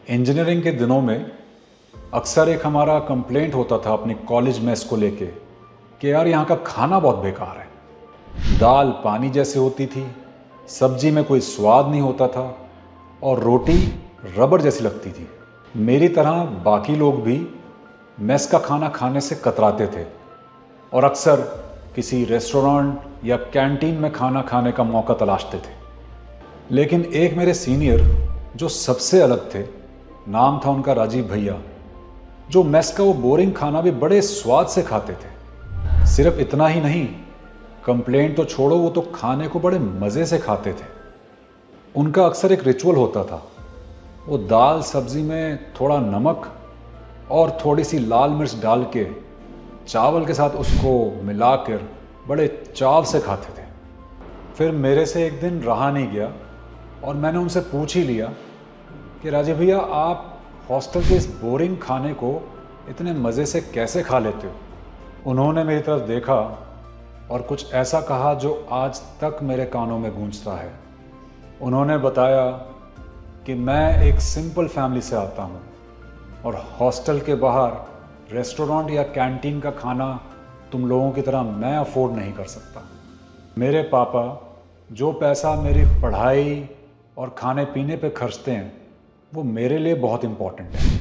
Engineering के दिनों में अक्सर एक हमारा कंप्लेंट होता था अपनी कॉलेज मेस को लेके कि यार यहाँ का खाना बहुत बेकार है। दाल पानी जैसे होती थी, सब्जी में कोई स्वाद नहीं होता था और रोटी रबड़ जैसी लगती थी। मेरी तरह बाकी लोग भी मेस का खाना खाने से कतराते थे और अक्सर किसी रेस्टोरेंट या कैंटीन में खाना खाने का मौका तलाशते थे। लेकिन एक मेरे सीनियर जो सबसे अलग थे, नाम था उनका राजीव भैया, जो मेस का वो बोरिंग खाना भी बड़े स्वाद से खाते थे। सिर्फ इतना ही नहीं, कंप्लेंट तो छोड़ो, वो तो खाने को बड़े मज़े से खाते थे। उनका अक्सर एक रिचुअल होता था, वो दाल सब्जी में थोड़ा नमक और थोड़ी सी लाल मिर्च डाल के चावल के साथ उसको मिलाकर बड़े चाव से खाते थे। फिर मेरे से एक दिन रहा नहीं गया और मैंने उनसे पूछ ही लिया कि राजीव भैया, आप हॉस्टल के इस बोरिंग खाने को इतने मज़े से कैसे खा लेते हो? उन्होंने मेरी तरफ देखा और कुछ ऐसा कहा जो आज तक मेरे कानों में गूंजता है। उन्होंने बताया कि मैं एक सिंपल फैमिली से आता हूँ और हॉस्टल के बाहर रेस्टोरेंट या कैंटीन का खाना तुम लोगों की तरह मैं अफोर्ड नहीं कर सकता। मेरे पापा जो पैसा मेरी पढ़ाई और खाने पीने पे खर्चते हैं वो मेरे लिए बहुत इम्पॉर्टेंट है।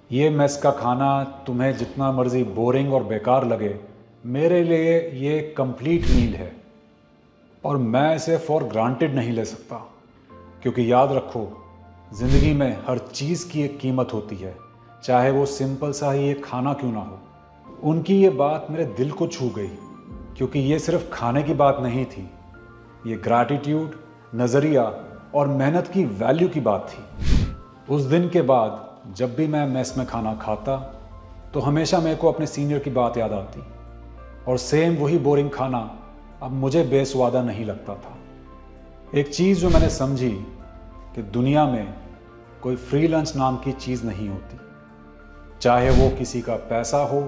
ये मेस का खाना तुम्हें जितना मर्ज़ी बोरिंग और बेकार लगे, मेरे लिए ये कंप्लीट मील है और मैं इसे फॉर ग्रांटेड नहीं ले सकता। क्योंकि याद रखो, ज़िंदगी में हर चीज़ की एक कीमत होती है, चाहे वो सिंपल सा ही एक खाना क्यों ना हो। उनकी ये बात मेरे दिल को छू गई, क्योंकि ये सिर्फ खाने की बात नहीं थी, ये ग्रैटिट्यूड, नज़रिया और मेहनत की वैल्यू की बात थी। उस दिन के बाद जब भी मैं मेस में खाना खाता तो हमेशा मेरे को अपने सीनियर की बात याद आती और सेम वही बोरिंग खाना अब मुझे बेस्वादा नहीं लगता था। एक चीज़ जो मैंने समझी कि दुनिया में कोई फ्री लंच नाम की चीज़ नहीं होती, चाहे वो किसी का पैसा हो,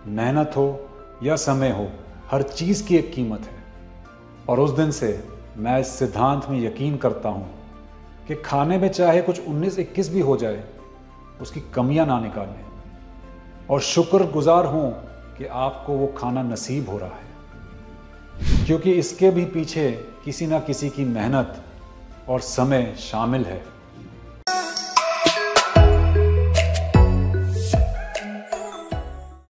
मेहनत हो या समय हो, हर चीज़ की एक कीमत है। और उस दिन से मैं इस सिद्धांत में यकीन करता हूँ कि खाने में चाहे कुछ 19-21 भी हो जाए, उसकी कमियां ना निकालें और शुक्रगुजार हों कि आपको वो खाना नसीब हो रहा है, क्योंकि इसके भी पीछे किसी ना किसी की मेहनत और समय शामिल है।